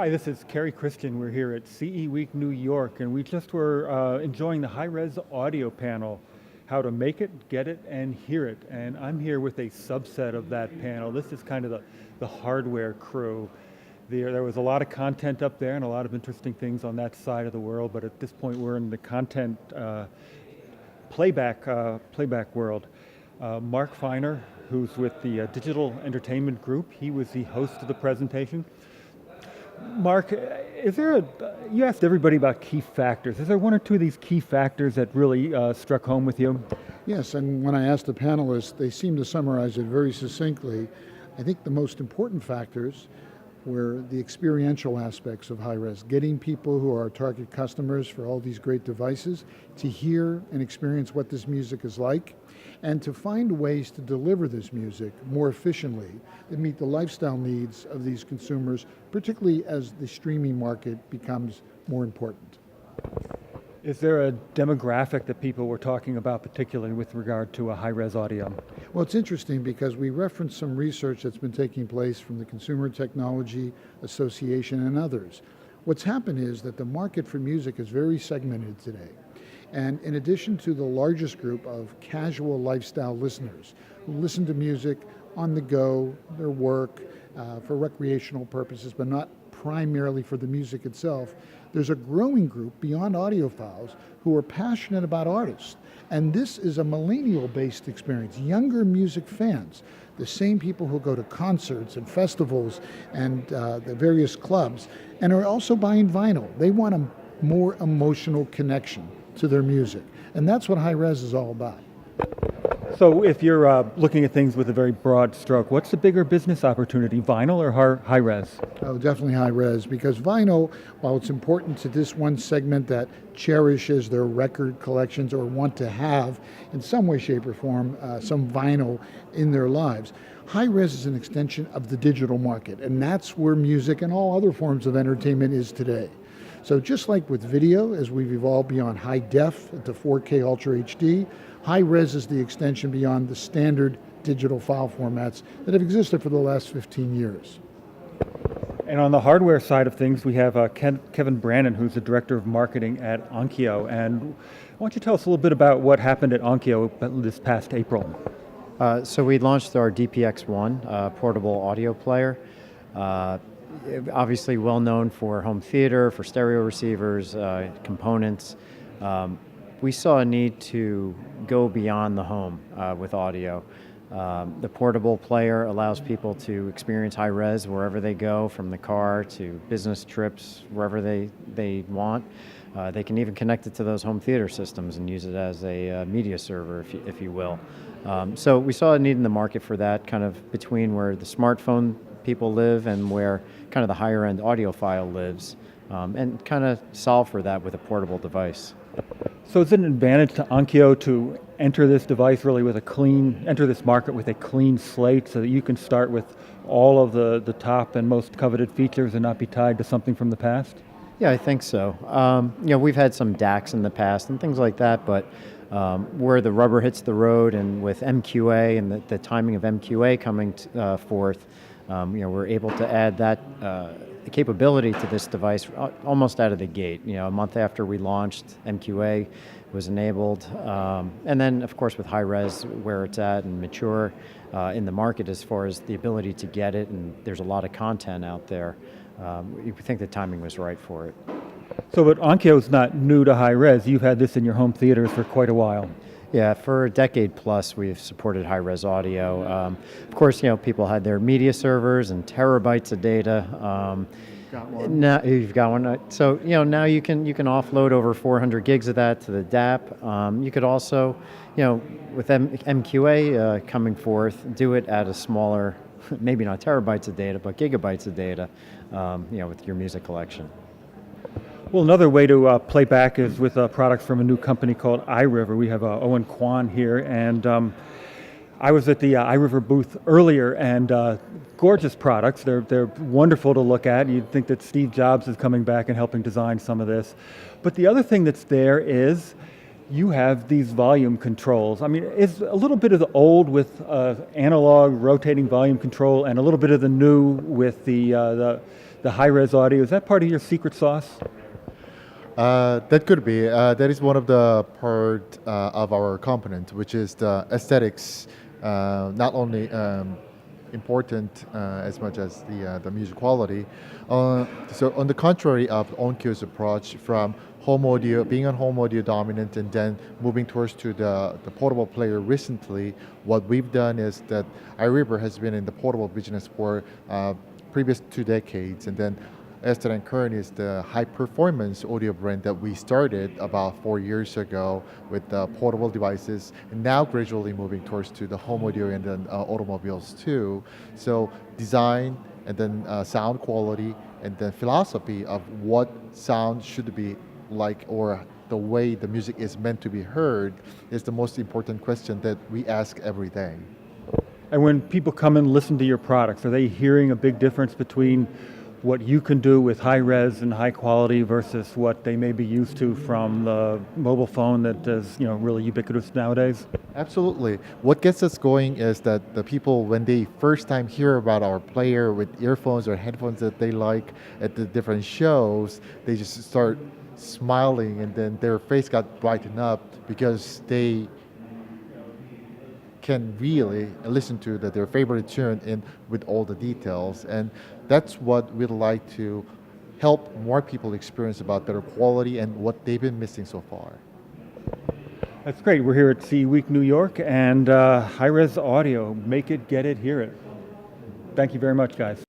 Hi, this is Kerry Christian. We're here at CE Week New York, and we just were enjoying the high-res audio panel, how to make it, get it, and hear it. And I'm here with a subset of that panel. This is kind of the hardware crew. There was a lot of content up there and a lot of interesting things on that side of the world, but at this point we're in the content playback world. Mark Feiner, who's with the Digital Entertainment Group, he was the host of the presentation. Mark, you asked everybody about key factors. Is there one or two of these key factors that really struck home with you? Yes, and when I asked the panelists, they seemed to summarize it very succinctly. I think the most important factors were the experiential aspects of high-res, getting people who are our target customers for all these great devices to hear and experience what this music is like, and to find ways to deliver this music more efficiently that meet the lifestyle needs of these consumers, particularly as the streaming market becomes more important. Is there a demographic that people were talking about, particularly with regard to a high-res audio? Well, it's interesting because we referenced some research that's been taking place from the Consumer Technology Association and others. What's happened is that the market for music is very segmented today. And in addition to the largest group of casual lifestyle listeners who listen to music on the go, their work, for recreational purposes, but not primarily for the music itself, there's a growing group beyond audiophiles who are passionate about artists. And this is a millennial-based experience, younger music fans, the same people who go to concerts and festivals and the various clubs, and are also buying vinyl. They want a more emotional connection to their music. And that's what high-res is all about. So if you're looking at things with a very broad stroke, what's the bigger business opportunity, vinyl or high-res? Oh, definitely high-res, because vinyl, while it's important to this one segment that cherishes their record collections or want to have, in some way, shape, or form, some vinyl in their lives, high-res is an extension of the digital market, and that's where music and all other forms of entertainment is today. So just like with video, as we've evolved beyond high def to 4K Ultra HD, high-res is the extension beyond the standard digital file formats that have existed for the last 15 years. And on the hardware side of things, we have Kevin Brannon, who's the Director of Marketing at Onkyo. And why don't you tell us a little bit about what happened at Onkyo this past April? So we launched our DPX-1 portable audio player. Obviously well known for home theater, for stereo receivers, components. We saw a need to go beyond the home with audio. The portable player allows people to experience high res wherever they go, from the car to business trips, wherever they want. They can even connect it to those home theater systems and use it as a media server, if you will. So we saw a need in the market for that, kind of between where the smartphone people live and where kind of the higher end audiophile lives, and kind of solve for that with a portable device. So is it an advantage to Onkyo to enter this device really with enter this market with a clean slate so that you can start with all of the top and most coveted features and not be tied to something from the past? Yeah, I think so. We've had some DACs in the past and things like that, but where the rubber hits the road and with MQA and the timing of MQA coming forth, we're able to add that capability to this device almost out of the gate. A month after we launched, MQA was enabled. And then, of course, with high-res, where it's at and mature in the market as far as the ability to get it, and there's a lot of content out there, we think the timing was right for it. So, but Onkyo's not new to high-res. You've had this in your home theaters for quite a while. Yeah, for a decade plus, we've supported high-res audio. Of course, people had their media servers and terabytes of data. Got one. Now you've got one. So now you can offload over 400 gigs of that to the DAP. You could also, with MQA coming forth, do it at a smaller, maybe not terabytes of data, but gigabytes of data. With your music collection. Well, another way to play back is with products from a new company called iRiver. We have Owen Kwan here, and I was at the iRiver booth earlier, and gorgeous products. They're wonderful to look at. You'd think that Steve Jobs is coming back and helping design some of this. But the other thing that's there is you have these volume controls. I mean, it's a little bit of the old with analog rotating volume control and a little bit of the new with the the high-res audio. Is that part of your secret sauce? That could be. That is one of the part of our component, which is the aesthetics. Not only important as much as the music quality. So on the contrary of OnQ's approach from home audio, being on home audio dominant and then moving towards to the portable player recently, what we've done is that iRiver has been in the portable business for previous 2 decades, and then Estes and Kern is the high performance audio brand that we started about 4 years ago with portable devices, and now gradually moving towards to the home audio and then automobiles too. So design and then sound quality and then philosophy of what sound should be like, or the way the music is meant to be heard, is the most important question that we ask every day. And when people come and listen to your products, are they hearing a big difference between what you can do with high res and high quality versus what they may be used to from the mobile phone that is, really ubiquitous nowadays? Absolutely. What gets us going is that the people, when they first time hear about our player with earphones or headphones that they like at the different shows, they just start smiling, and then their face got brightened up because they can really listen to their favorite tune in with all the details. And that's what we'd like to help more people experience about better quality and what they've been missing so far. That's great. We're here at CE Week New York, and high res audio. Make it, get it, hear it. Thank you very much, guys.